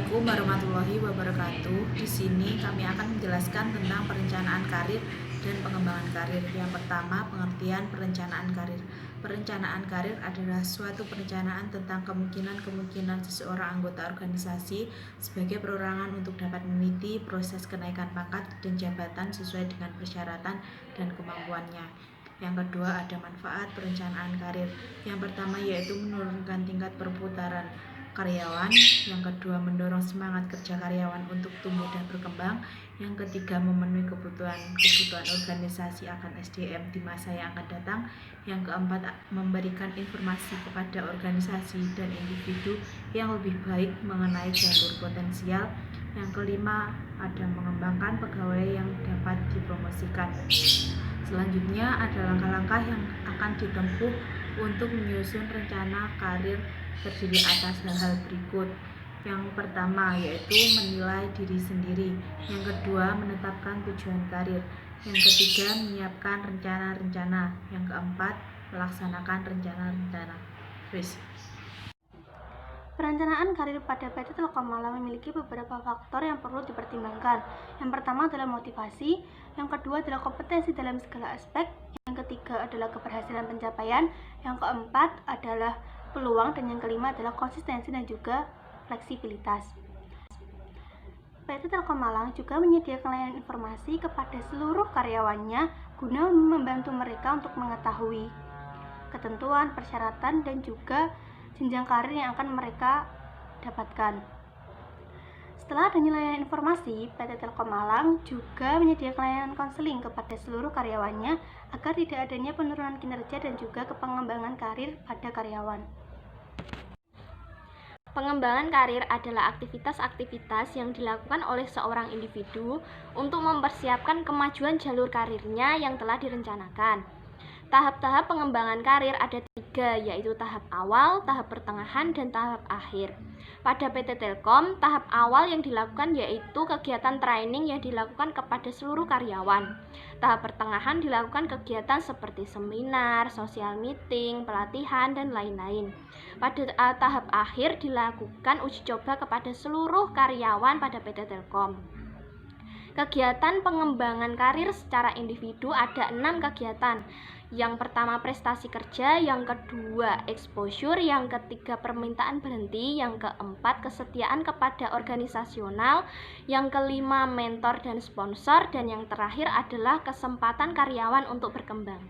Assalamualaikum warahmatullahi wabarakatuh. Di sini kami akan menjelaskan tentang perencanaan karir dan pengembangan karir. Yang pertama, pengertian perencanaan karir. Perencanaan karir adalah suatu perencanaan tentang kemungkinan-kemungkinan seseorang anggota organisasi sebagai perorangan untuk dapat meneliti proses kenaikan pangkat dan jabatan sesuai dengan persyaratan dan kemampuannya. Yang kedua, ada manfaat perencanaan karir. Yang pertama yaitu menurunkan tingkat perputaran karyawan. Yang kedua, mendorong semangat kerja karyawan untuk tumbuh dan berkembang. Yang ketiga, memenuhi kebutuhan organisasi akan SDM di masa yang akan datang. Yang keempat, memberikan informasi kepada organisasi dan individu yang lebih baik mengenai jalur potensial. Yang kelima, ada mengembangkan pegawai yang dapat dipromosikan. Selanjutnya ada langkah-langkah yang akan ditempuh untuk menyusun rencana karir terdiri atas hal-hal berikut. Yang pertama yaitu menilai diri sendiri. Yang kedua, menetapkan tujuan karir. Yang ketiga, menyiapkan rencana-rencana. Yang keempat, melaksanakan rencana-rencana. Perencanaan karir pada PT Telkom Malang memiliki beberapa faktor yang perlu dipertimbangkan. Yang pertama adalah motivasi, yang kedua adalah kompetensi dalam segala aspek, yang ketiga adalah keberhasilan pencapaian, yang keempat adalah peluang, dan yang kelima adalah konsistensi dan juga fleksibilitas. PT Telkom Malang juga menyediakan layanan informasi kepada seluruh karyawannya guna membantu mereka untuk mengetahui ketentuan, persyaratan, dan juga jenjang karir yang akan mereka dapatkan. Setelah adanya layanan informasi, PT Telkom Malang juga menyediakan layanan konseling kepada seluruh karyawannya agar tidak adanya penurunan kinerja dan juga pengembangan karir pada karyawan. Pengembangan karir adalah aktivitas-aktivitas yang dilakukan oleh seorang individu untuk mempersiapkan kemajuan jalur karirnya yang telah direncanakan. Tahap-tahap pengembangan karir ada 3, yaitu tahap awal, tahap pertengahan, dan tahap akhir. Pada PT Telkom, tahap awal yang dilakukan yaitu kegiatan training yang dilakukan kepada seluruh karyawan. Tahap pertengahan dilakukan kegiatan seperti seminar, social meeting, pelatihan, dan lain-lain. Pada tahap akhir dilakukan uji coba kepada seluruh karyawan pada PT Telkom. Kegiatan pengembangan karir secara individu ada 6 kegiatan. Yang pertama prestasi kerja, yang kedua exposure, yang ketiga permintaan berhenti, yang keempat kesetiaan kepada organisasional, yang kelima mentor dan sponsor, dan yang terakhir adalah kesempatan karyawan untuk berkembang.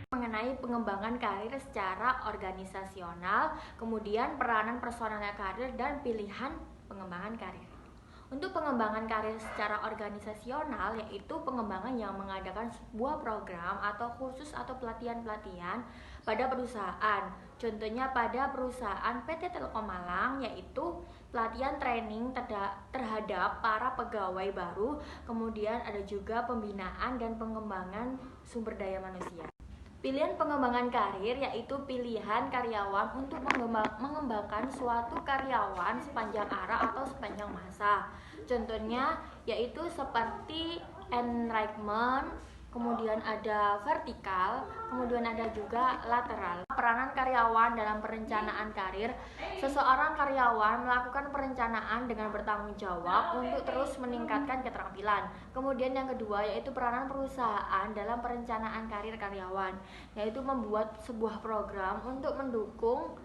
Mengenai pengembangan karir secara organisasional, kemudian peranan personal karir dan pilihan pengembangan karir. Untuk pengembangan karir secara organisasional, yaitu pengembangan yang mengadakan sebuah program atau kursus atau pelatihan-pelatihan pada perusahaan. Contohnya pada perusahaan PT Telkom Malang, yaitu pelatihan training terhadap para pegawai baru, kemudian ada juga pembinaan dan pengembangan sumber daya manusia. Pilihan pengembangan karir yaitu pilihan karyawan untuk mengembangkan suatu karyawan sepanjang arah atau sepanjang masa. Contohnya yaitu seperti enrichment, kemudian ada vertikal, kemudian ada juga lateral. Peranan karyawan dalam perencanaan karir. Seseorang karyawan melakukan perencanaan dengan bertanggung jawab untuk terus meningkatkan keterampilan. Kemudian yang kedua yaitu peranan perusahaan dalam perencanaan karir karyawan, yaitu membuat sebuah program untuk mendukung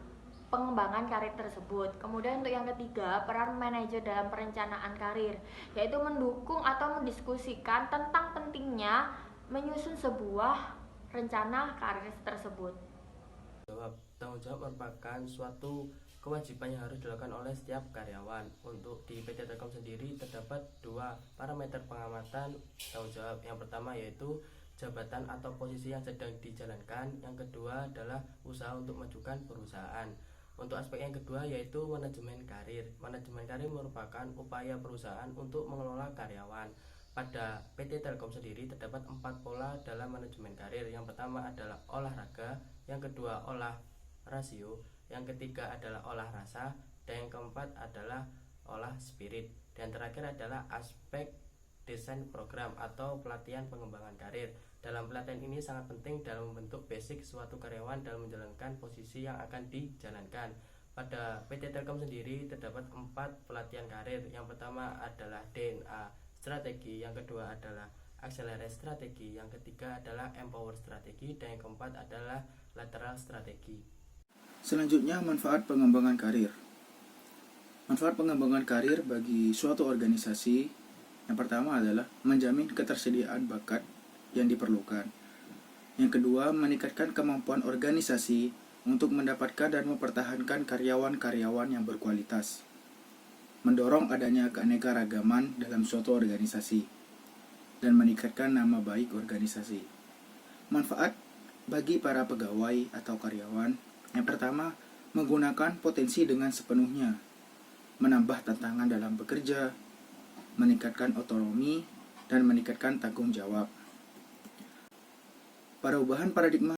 pengembangan karir tersebut. Kemudian untuk yang ketiga, peran manajer dalam perencanaan karir, yaitu mendukung atau mendiskusikan tentang pentingnya menyusun sebuah rencana karir tersebut. Tanggung jawab merupakan suatu kewajiban yang harus dilakukan oleh setiap karyawan. Untuk di PT Telkom sendiri terdapat 2 parameter pengamatan tanggung jawab. Yang pertama yaitu jabatan atau posisi yang sedang dijalankan. Yang kedua adalah usaha untuk memajukan perusahaan. Untuk aspek yang kedua yaitu manajemen karir. Manajemen karir merupakan upaya perusahaan untuk mengelola karyawan. Pada PT Telkom sendiri terdapat 4 pola dalam manajemen karir. Yang pertama adalah olahraga, yang kedua olah rasio, yang ketiga adalah olah rasa, dan yang keempat adalah olah spirit, dan terakhir adalah aspek desain program atau pelatihan pengembangan karir. Dalam pelatihan ini sangat penting dalam membentuk basic suatu karyawan dalam menjalankan posisi yang akan dijalankan. Pada PT Telkom sendiri terdapat 4 pelatihan karir. Yang pertama adalah DNA strategi, yang kedua adalah accelerate strategi, yang ketiga adalah empower strategi, dan yang keempat adalah lateral strategi. Selanjutnya, manfaat pengembangan karir. Manfaat pengembangan karir bagi suatu organisasi yang pertama adalah menjamin ketersediaan bakat yang diperlukan. Yang kedua, meningkatkan kemampuan organisasi untuk mendapatkan dan mempertahankan karyawan-karyawan yang berkualitas. Mendorong adanya keanekaragaman dalam suatu organisasi dan meningkatkan nama baik organisasi. Manfaat bagi para pegawai atau karyawan. Yang pertama, menggunakan potensi dengan sepenuhnya, menambah tantangan dalam bekerja, meningkatkan otonomi, dan meningkatkan tanggung jawab. Perubahan paradigma